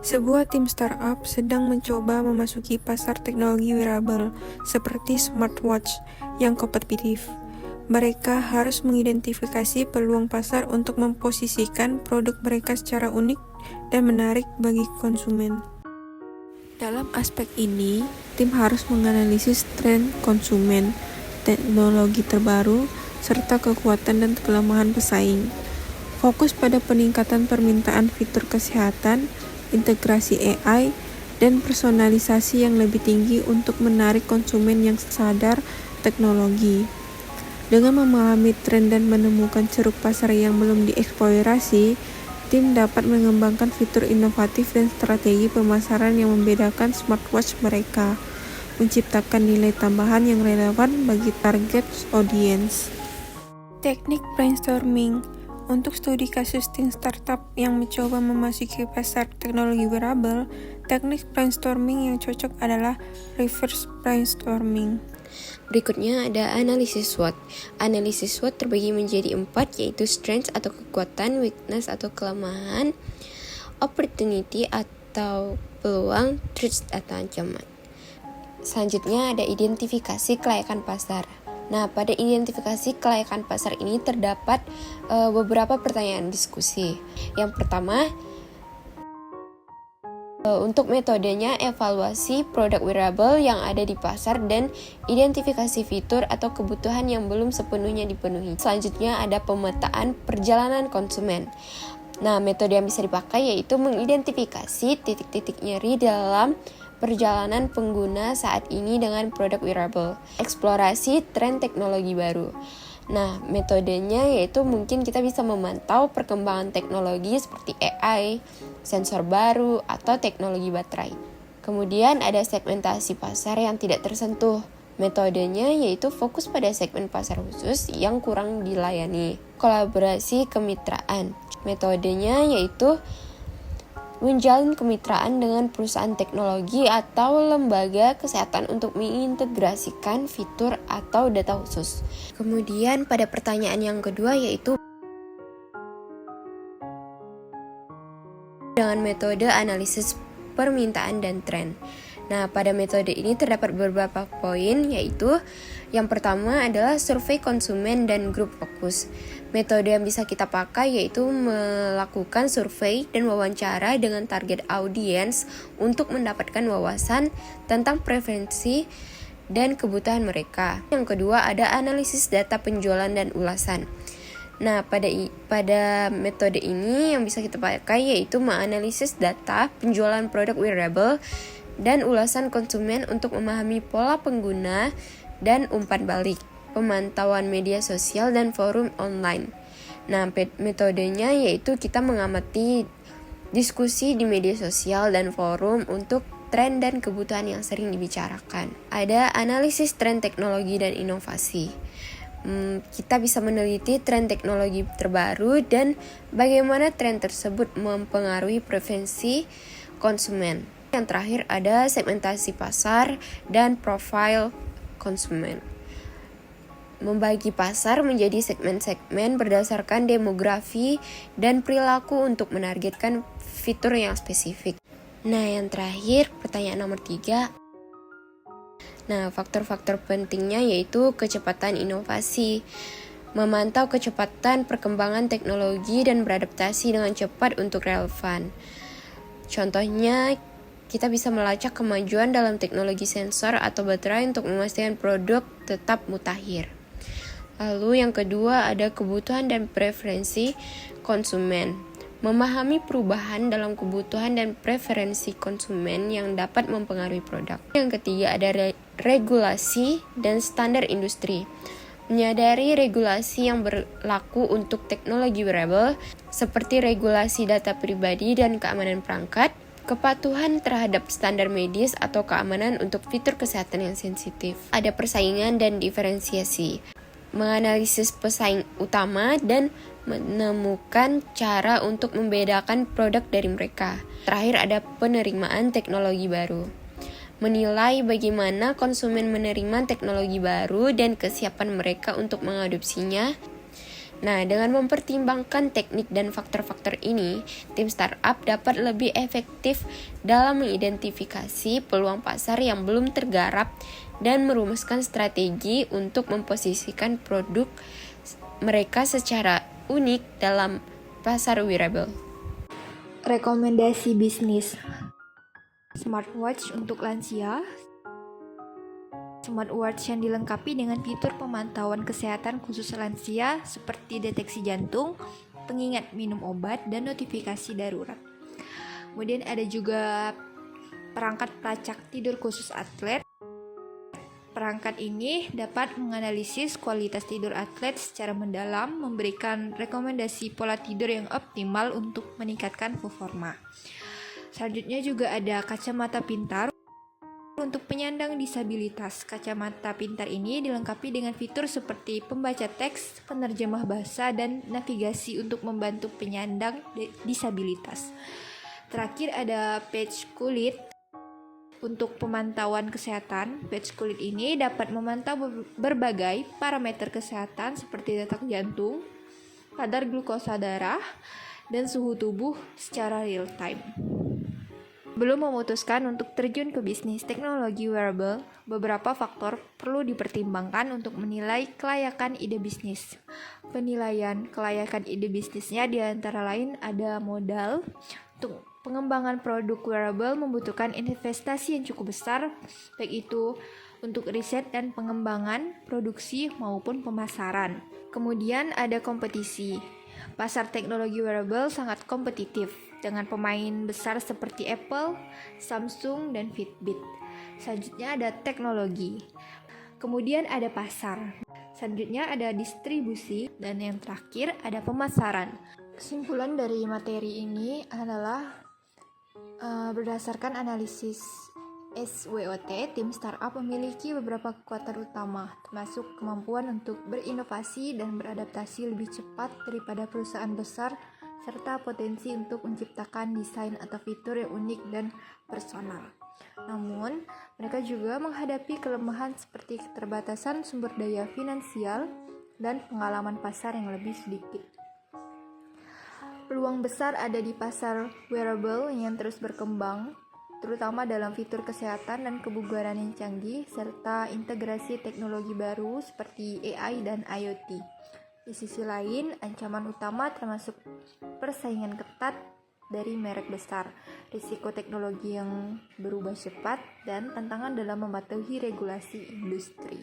Sebuah tim startup sedang mencoba memasuki pasar teknologi wearable seperti smartwatch yang kompetitif. Mereka harus mengidentifikasi peluang pasar untuk memposisikan produk mereka secara unik dan menarik bagi konsumen. Dalam aspek ini, tim harus menganalisis tren konsumen, teknologi terbaru, serta kekuatan dan kelemahan pesaing. Fokus pada peningkatan permintaan fitur kesehatan, integrasi AI, dan personalisasi yang lebih tinggi untuk menarik konsumen yang sadar teknologi. Dengan memahami tren dan menemukan ceruk pasar yang belum dieksplorasi, tim dapat mengembangkan fitur inovatif dan strategi pemasaran yang membedakan smartwatch mereka, menciptakan nilai tambahan yang relevan bagi target audience. Teknik brainstorming. Untuk studi kasus tim startup yang mencoba memasuki pasar teknologi wearable, teknik brainstorming yang cocok adalah reverse brainstorming. Berikutnya ada analisis SWOT. Analisis SWOT terbagi menjadi 4, yaitu strengths atau kekuatan, weakness atau kelemahan, opportunity atau peluang, threats atau ancaman. Selanjutnya ada identifikasi kelayakan pasar. Nah, pada identifikasi kelayakan pasar ini terdapat beberapa pertanyaan diskusi. Yang pertama, untuk metodenya, evaluasi produk wearable yang ada di pasar dan identifikasi fitur atau kebutuhan yang belum sepenuhnya dipenuhi. Selanjutnya ada pemetaan perjalanan konsumen. Nah, metode yang bisa dipakai yaitu mengidentifikasi titik-titik nyeri dalam perjalanan pengguna saat ini dengan produk wearable. Eksplorasi tren teknologi baru. Nah, metodenya yaitu mungkin kita bisa memantau perkembangan teknologi seperti AI, sensor baru, atau teknologi baterai. Kemudian ada segmentasi pasar yang tidak tersentuh. Metodenya yaitu fokus pada segmen pasar khusus yang kurang dilayani. Kolaborasi kemitraan. Metodenya yaitu menjalin kemitraan dengan perusahaan teknologi atau lembaga kesehatan untuk mengintegrasikan fitur atau data khusus. Kemudian pada pertanyaan yang kedua yaitu dengan metode analisis permintaan dan tren. Nah, pada metode ini terdapat beberapa poin, yaitu yang pertama adalah survei konsumen dan grup fokus. Metode yang bisa kita pakai yaitu melakukan survei dan wawancara dengan target audiens untuk mendapatkan wawasan tentang preferensi dan kebutuhan mereka. Yang kedua ada analisis data penjualan dan ulasan. Nah, pada metode ini yang bisa kita pakai yaitu menganalisis data penjualan produk wearable dan ulasan konsumen untuk memahami pola pengguna dan umpan balik, pemantauan media sosial dan forum online. Nah, metodenya yaitu kita mengamati diskusi di media sosial dan forum untuk tren dan kebutuhan yang sering dibicarakan. Ada analisis tren teknologi dan inovasi. Kita bisa meneliti tren teknologi terbaru dan bagaimana tren tersebut mempengaruhi preferensi konsumen. Yang terakhir ada segmentasi pasar dan profil konsumen. Membagi pasar menjadi segmen-segmen berdasarkan demografi dan perilaku untuk menargetkan fitur yang spesifik. Nah, yang terakhir pertanyaan nomor 3. Nah, faktor-faktor pentingnya yaitu kecepatan inovasi, memantau kecepatan perkembangan teknologi dan beradaptasi dengan cepat untuk relevan. Contohnya, kita bisa melacak kemajuan dalam teknologi sensor atau baterai untuk memastikan produk tetap mutakhir. Lalu yang kedua ada kebutuhan dan preferensi konsumen. Memahami perubahan dalam kebutuhan dan preferensi konsumen yang dapat mempengaruhi produk. Yang ketiga ada regulasi dan standar industri. Menyadari regulasi yang berlaku untuk teknologi wearable seperti regulasi data pribadi dan keamanan perangkat, kepatuhan terhadap standar medis atau keamanan untuk fitur kesehatan yang sensitif. Ada persaingan dan diferensiasi. Menganalisis pesaing utama dan menemukan cara untuk membedakan produk dari mereka. Terakhir ada penerimaan teknologi baru. Menilai bagaimana konsumen menerima teknologi baru dan kesiapan mereka untuk mengadopsinya. Nah, dengan mempertimbangkan teknik dan faktor-faktor ini, tim startup dapat lebih efektif dalam mengidentifikasi peluang pasar yang belum tergarap dan merumuskan strategi untuk memposisikan produk mereka secara unik dalam pasar wearable. Rekomendasi bisnis: smartwatch untuk lansia. Smartwatch yang dilengkapi dengan fitur pemantauan kesehatan khusus lansia seperti deteksi jantung, pengingat minum obat, dan notifikasi darurat. Kemudian ada juga perangkat pelacak tidur khusus atlet. Perangkat ini dapat menganalisis kualitas tidur atlet secara mendalam, memberikan rekomendasi pola tidur yang optimal untuk meningkatkan performa. Selanjutnya juga ada kacamata pintar untuk penyandang disabilitas. Kacamata pintar ini dilengkapi dengan fitur seperti pembaca teks, penerjemah bahasa, dan navigasi untuk membantu penyandang disabilitas. Terakhir ada patch kulit. Untuk pemantauan kesehatan, patch kulit ini dapat memantau berbagai parameter kesehatan seperti detak jantung, kadar glukosa darah, dan suhu tubuh secara real time. Belum memutuskan untuk terjun ke bisnis teknologi wearable, beberapa faktor perlu dipertimbangkan untuk menilai kelayakan ide bisnis. Penilaian kelayakan ide bisnisnya diantara lain ada modal. Untuk pengembangan produk wearable membutuhkan investasi yang cukup besar, baik itu untuk riset dan pengembangan, produksi maupun pemasaran. Kemudian ada kompetisi. Pasar teknologi wearable sangat kompetitif dengan pemain besar seperti Apple, Samsung, dan Fitbit. Selanjutnya ada teknologi. Kemudian ada pasar. Selanjutnya ada distribusi, dan yang terakhir ada pemasaran. Kesimpulan dari materi ini adalah berdasarkan analisis SWOT, tim startup memiliki beberapa kekuatan utama, termasuk kemampuan untuk berinovasi dan beradaptasi lebih cepat daripada perusahaan besar, serta potensi untuk menciptakan desain atau fitur yang unik dan personal. Namun, mereka juga menghadapi kelemahan seperti keterbatasan sumber daya finansial dan pengalaman pasar yang lebih sedikit. Peluang besar ada di pasar wearable yang terus berkembang, terutama dalam fitur kesehatan dan kebugaran yang canggih, serta integrasi teknologi baru seperti AI dan IoT. Di sisi lain, ancaman utama termasuk persaingan ketat dari merek besar, risiko teknologi yang berubah cepat, dan tantangan dalam mematuhi regulasi industri.